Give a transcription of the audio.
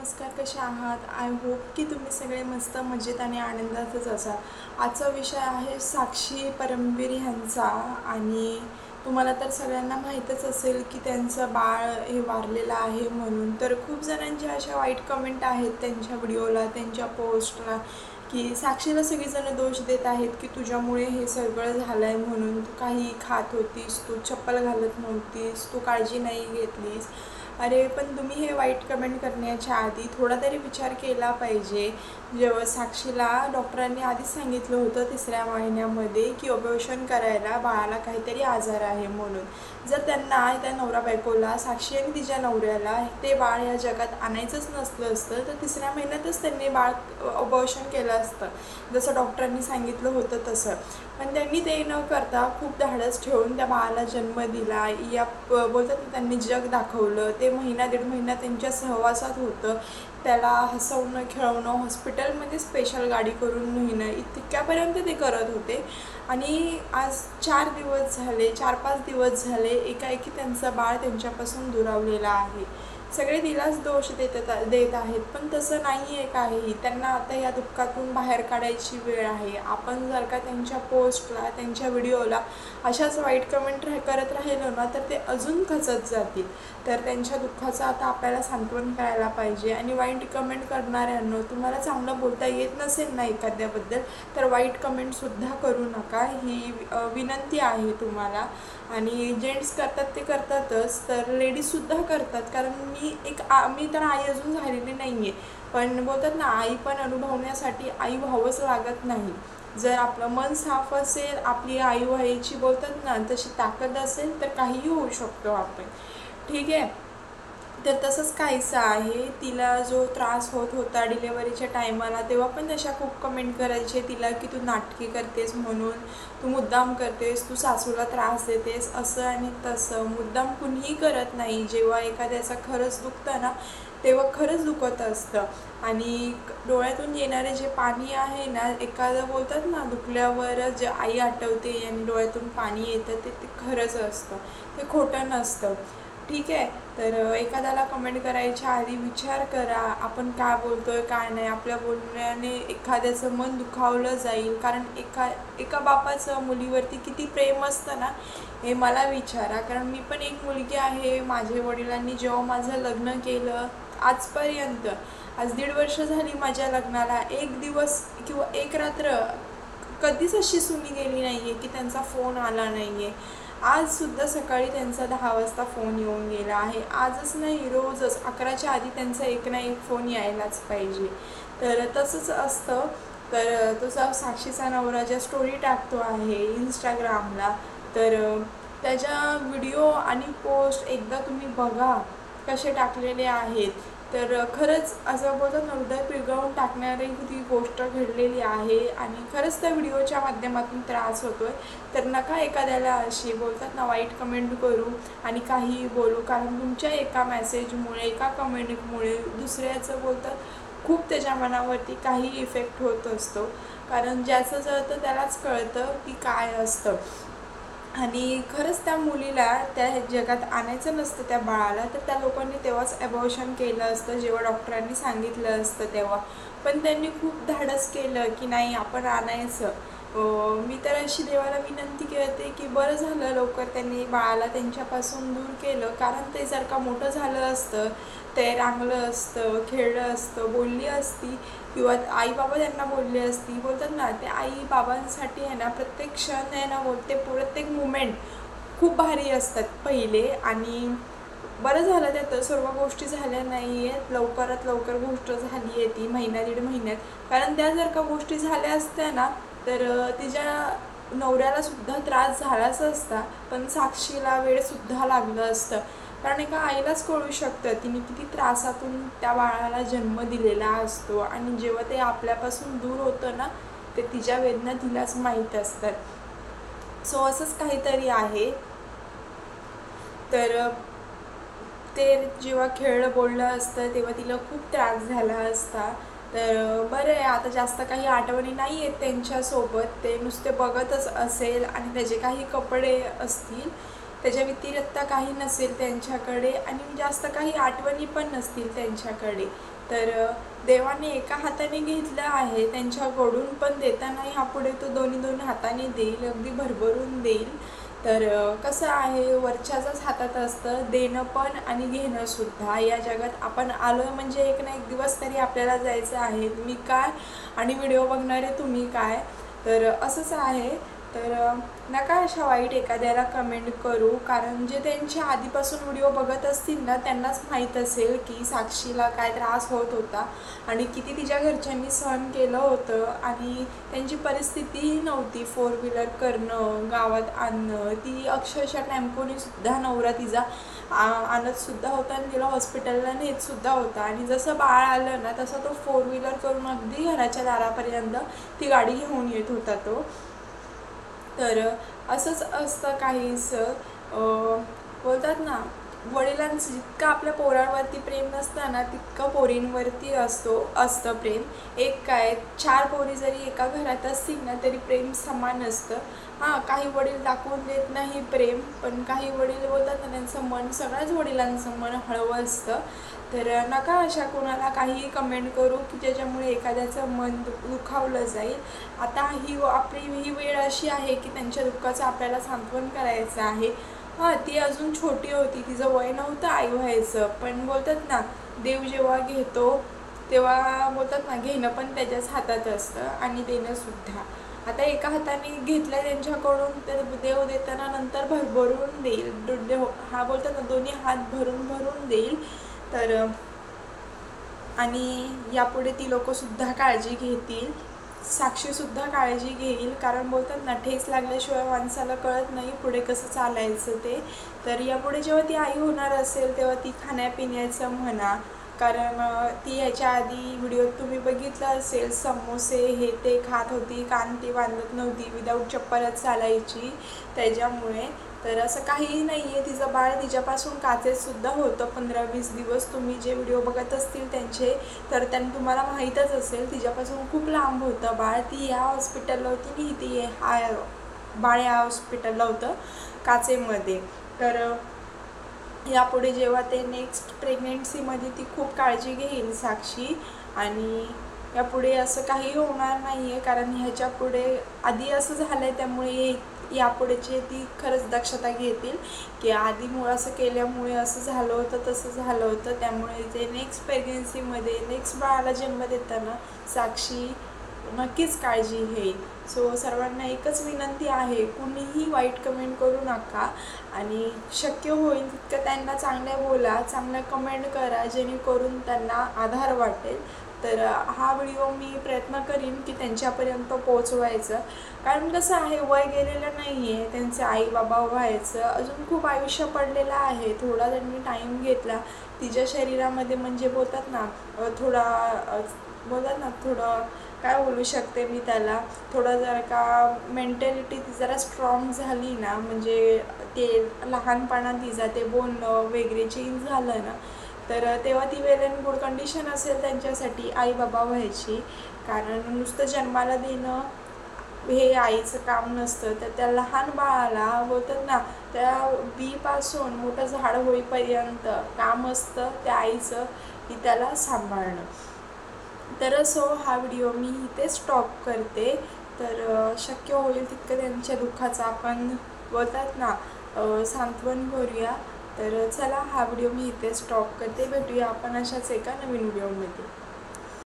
नमस्कार, कसे आहात? आय होप की तुम्ही सगळे मस्त मजेत आणि आनंदातच असाल. आजचा विषय आहे साक्षी परमवीर ह्यांचा. आणि तुम्हाला तर सगळ्यांना माहीतच असेल की त्यांचं बाळ हे वारलेलं आहे म्हणून. तर खूप जणांच्या अशा वाईट कमेंट आहेत त्यांच्या व्हिडिओला, त्यांच्या पोस्टला, की साक्षीला सगळीजणं दोष देत आहेत की तुझ्यामुळे हे सगळं झालं आहे म्हणून. तू काही खात होतीस, तू चप्पल घालत नव्हतीस, तू काळजी नाही घेतलीस. अरे पण तुम्ही हे वाईट कमेंट करण्याच्या आधी थोडा तरी विचार केला पाहिजे. जेव्हा साक्षीला डॉक्टरांनी आधीच सांगितलं होतं 3ऱ्या महिन्यामध्ये की ऑपरेशन करायला, बाळाला काहीतरी आजार आहे म्हणून. जर त्यांना त्या नवरा बायकोला, साक्षी आणि तिच्या नवऱ्याला ते बाळ या जगात आणायचंच नसलं असतं तर 3ऱ्या महिन्यातच त्यांनी बाळ ऑपरेशन केलं असतं, जसं डॉक्टरांनी सांगितलं होतं तसं. पण त्यांनी ते न करता खूप धाडस ठेवून त्या बाळाला जन्म दिला. बोलतात ना, त्यांनी जग दाखवलं. ते महिना दीड महिना त्यांच्या सहवासात होतं. त्याला हसवणं, खेळवणं, हॉस्पिटलमध्ये स्पेशल गाडी करून नेणं, इतक्यापर्यंत ते करत होते. आणि आज 4-5 दिवस झाले एकाएकी त्यांचं बाळ त्यांच्यापासून दुरावलेलं आहे. सगळे तिलाच दोष देत आहेत, पण तसं नाही आहे काहीही. त्यांना आता या दुःखातून बाहेर काढायची वेळ आहे. आपण जर का त्यांच्या पोस्टला, त्यांच्या व्हिडिओला अशाच वाईट कमेंट करत राहिलो ना तर ते अजून खचत जातील. तर त्यांच्या दुःखाचं आता आपल्याला सांत्वन करायला पाहिजे. आणि वाईट कमेंट करणाऱ्यांना, तुम्हाला चांगलं बोलता येत नसेल ना एखाद्याबद्दल, तर वाईट कमेंटसुद्धा करू नका. ही विनंती आहे तुम्हाला. आणि जेंट्स करतात ते करतातच, तर लेडीजसुद्धा करतात. कारण मी तर आई अजून झालेली नाही आहे, पण बोलतात ना, आई पण अनुभवण्यासाठी आई व्हावंच लागत नाही. जर आपलं मन साफ असेल, आपली आई व्हायची बोलतात ना तशी ताकद असेल, तर काहीही होऊ शकतो आपण. ठीक आहे. तर तसंच काहीसं आहे. तिला जो त्रास होत होता डिलेवरीच्या टायमाला, तेव्हा पण तशा खूप कमेंट करायचे तिला की तू नाटकी करतेस म्हणून, तू मुद्दाम करतेस, तू सासूला त्रास देतेस, असं आणि तसं. मुद्दाम कुणीही करत नाही. जेव्हा एखाद्याचं खरंच दुखतं ना, तेव्हा खरंच दुखत असतं. आणि डोळ्यातून येणारे जे पाणी आहे ना, एखादं बोलतात ना, दुखल्यावर जे आई आठवते आणि डोळ्यातून पाणी येतं, ते खरंच असतं, ते खोटं नसतं. ठीक आहे. तर एखाद्याला कमेंट करायच्या आधी विचार करा, आपण काय बोलतोय काय नाही. आपल्या बोलण्याने एखाद्याचं मन दुखावलं जाईल. कारण एका बापाचं मुलीवरती किती प्रेम असतं ना, हे मला विचारा. कारण मी पण एक मुलगी आहे. माझ्या वडिलांनी जेव्हा माझं लग्न केलं, आजपर्यंत आज 1.5 वर्ष झाली माझ्या लग्नाला, एक दिवस किंवा एक रात्र कधीच अशी सुनी गेली नाही आहे की त्यांचा फोन आला नाही आहे. आजसुद्धा सकाळी त्यांचा 10 वाजता फोन येऊन गेला आहे. आजच नाही, रोजच 11च्या आधी त्यांचा एक ना एक फोन यायलाच पाहिजे. तर तसंच असतं. तर तुझा साक्षीचा नवरा ज्या स्टोरी टाकतो आहे इंस्टाग्रामला, तर त्याच्या व्हिडिओ आणि पोस्ट एकदा तुम्ही बघा कसे टाकलेले आहेत. तर खरंच असं बोलतात ना, हृदय पिळवून टाकणारी ती गोष्ट घडलेली आहे. आणि खरंच त्या व्हिडिओच्या माध्यमातून त्रास होतो आहे. तर नका एखाद्याला अशी बोलतात ना वाईट कमेंट करू आणि काहीही बोलू. कारण तुमच्या एका मेसेजमुळे, एका कमेंटमुळे दुसऱ्याचं बोलतात खूप त्याच्या मनावरती काही इफेक्ट होत असतो. कारण ज्याचं जळतं त्यालाच कळतं की काय असतं. आणि खरंच त्या मुलीला त्या जगात आणायचं नसतं, त्या बाळाला, तर त्या लोकांनी तेव्हाच ॲबॉर्शन केलं असतं, जेव्हा डॉक्टरांनी सांगितलं असतं तेव्हा. पण त्यांनी खूप धाडस केलं की नाही, आपण आणायचं. मी तर अशी देवाला विनंती करते की बरं झालं लवकर त्यांनी बाळाला त्यांच्यापासून दूर केलं. कारण ते जर का मोठं झालं असतं, ते रांगलं असतं, खेळलं असतं, बोलली असती, किंवा आई बाबा त्यांना बोलले असती. बोलतात ना, ते आई बाबांसाठी आहे ना प्रत्येक क्षण आहे ना, बोलते प्रत्येक मुमेंट खूप भारी असतात पहिले. आणि बरं झालं त्यात सर्व गोष्टी झाल्या नाही आहेत. लवकरात लवकर गोष्ट झाली आहे ती महिना 1.5 महिन्यात. कारण त्या जर का गोष्टी झाल्या असत्या ना, तर तिच्या नवऱ्यालासुद्धा त्रास झालाच असता, पण साक्षीला वेळसुद्धा लागलं असतं. कारण एका आईलाच कळू शकतं तिने किती त्रासातून त्या बाळाला जन्म दिलेला असतो. आणि जेव्हा ते आपल्यापासून दूर होतं ना, ते तिच्या वेदना तिलाच माहीत असतात. सो असंच काहीतरी आहे. तर ते जेव्हा खेळलं बोललं असतं तेव्हा तिला खूप त्रास झाला असता. तर बरं आहे, आता जास्त काही आठवणी नाही आहेत त्यांच्यासोबत. ते नुसते बघतच असेल आणि त्याचे काही कपडे असतील त्याच्या व्यतिरिक्त काही नसेल त्यांच्याकडे आणि जास्त काही आठवणी पण नसतील त्यांच्याकडे, तर देवाने एका हाताने घेतलं आहे त्यांच्याकडून, पण देताना ह्यापुढे तो दोन्ही हाताने देईल, अगदी भरभरून देईल. तर कसं आहे, वरच्याच्याच हातात असतं देणं पण आणि घेणं सुद्धा. या जगात आपण आलो आहे म्हणजे एक ना एक दिवस तरी आपल्याला जायचं आहे. मी काय आणि व्हिडिओ बघणारे तुम्ही काय, तर असंच आहे. तर नका अशा वाईट एखाद्याला कमेंट करू, कारण जे त्यांच्या आधीपासून व्हिडिओ बघत असतील ना त्यांनाच माहीत असेल की साक्षीला काय त्रास होत होता आणि किती तिच्या घरच्यांनी सहन केलं होतं. आणि त्यांची परिस्थितीही नव्हती 4 व्हीलर करणं, गावात आणणं. ती अक्षरशः टेम्पोनीसुद्धा नवरा तिचा आणतसुद्धा होता आणि तिला हॉस्पिटलला नेतसुद्धा होता. आणि जसं बाळ आलं ना तसं तो 4 व्हीलर करून अगदी घराच्या दारापर्यंत ती गाडी घेऊन येत होता तो. तर असंच असतं काहीसं. बोलतात ना, वडिलांचं जितकं आपल्या पोरांवरती प्रेम नसतं ना तितकं पोरींवरती असतं प्रेम. एक काय 4 पोरी जरी एका घरात असतील ना तरी प्रेम समान असतं. हां, काही वडील दाखवून देत नाही प्रेम, पण काही वडील बोलतात ना त्यांचं मन, सगळ्याच वडिलांचं मन हळवं असतं. तर नका अशा कोणाला काहीही कमेंट करू की ज्याच्यामुळे एखाद्याचं मन दुखावलं जाईल. आता आपली वेळ अशी आहे की त्यांच्या दुःखाचं आपल्याला सांत्वन करायचं आहे. हां, ती अजून छोटी होती, तिचं वय नव्हतं आई व्हायचं, पण बोलतात ना देव जेव्हा घेतो तेव्हा बोलतात ना घेणं पण त्याच्याच हातात असतं आणि देणंसुद्धा. आता एका हाताने घेतलं त्यांच्याकडून तर देव देताना नंतर भरभरून देईल. हा बोलतात ना दोन्ही हात भरून भरून देईल. तर आणि यापुढे ती लोकंसुद्धा काळजी घेतील, साक्षीसुद्धा काळजी घेईल, कारण बोलतात ना ठेच लागल्याशिवाय माणसाला कळत नाही पुढे कसं चालायचं ते. तर यापुढे जेव्हा ती आई होणार असेल तेव्हा ती खाण्यापिण्याचं म्हणा, कारण ती ह्याच्या आधी व्हिडिओत तुम्ही बघितलं असेल समोसे हे ते खात होती, कान ती बांधत नव्हती, विदाऊट चप्पलच चालायची त्याच्यामुळे. तर असं काहीही नाही आहे, तिचं बाळ तिच्यापासून काचेतसुद्धा होतं 15-20 दिवस. तुम्ही जे व्हिडिओ बघत असतील त्यांचे तर त्यांनी तुम्हाला माहीतच असेल तिच्यापासून खूप लांब होतं बाळ. ती या हॉस्पिटलला होती आणि ती बाळ या हॉस्पिटलला होतं काचेमध्ये. तर यापुढे जेव्हा ते नेक्स्ट प्रेग्नेन्सीमध्ये ती खूप काळजी घेईल साक्षी, आणि यापुढे असं काही होणार नाही आहे, कारण ह्याच्यापुढे आधी असं झालं आहे त्यामुळे यापुढेचे ती खरंच दक्षता घेतील की आधी असं केल्यामुळे असं झालं होतं तसं झालं होतं. त्यामुळे ते नेक्स्ट प्रेग्नेन्सीमध्ये नेक्स्ट बाळाला जन्म देताना साक्षी नक्कीच काळजी घेईल. सो सर्वांना एकच विनंती आहे, कुणीही वाईट कमेंट करू नका आणि शक्य होईल तितकं त्यांना चांगल्या बोला, चांगल्या कमेंट करा, जेणेकरून त्यांना आधार वाटेल. तर हा व्हिडिओ मी प्रयत्न करीन की त्यांच्यापर्यंत पोचवायचं, कारण कसं आहे वय गेलेलं नाही आहे त्यांचं आई बाबा व्हायचं, अजून खूप आयुष्य पडलेलं आहे. थोडा त्यांनी टाईम घेतला तिच्या शरीरामध्ये, म्हणजे बोलतात ना थोडं काय बोलू शकते मी त्याला, थोडं जर का मेंटॅलिटी ती जरा स्ट्रॉंग झाली ना, म्हणजे ते लहानपणात तिचा ते बोलणं वगैरे चेंज झालं ना, तर तेव्हा ती वेल अँड गुड कंडिशन असेल त्यांच्यासाठी आई बाबा व्हायची. कारण नुसतं जन्माला देणं हे आईचं काम नसतं, तर त्या लहान बाळाला बोलतात ना त्या बीपासून मोठं झाड होईपर्यंत काम असतं त्या आईचं की त्याला सांभाळणं. तर सो हा व्हिडिओ मी इथे स्टॉप करते. तर शक्य होईल तितकं त्यांच्या दुःखाचं आपण बोलतात ना सांत्वन करूया. तर चला हा व्हिडिओ मी इथे स्टॉप करते. भेटूया आपण अशाच एका नवीन व्हिडिओमध्ये.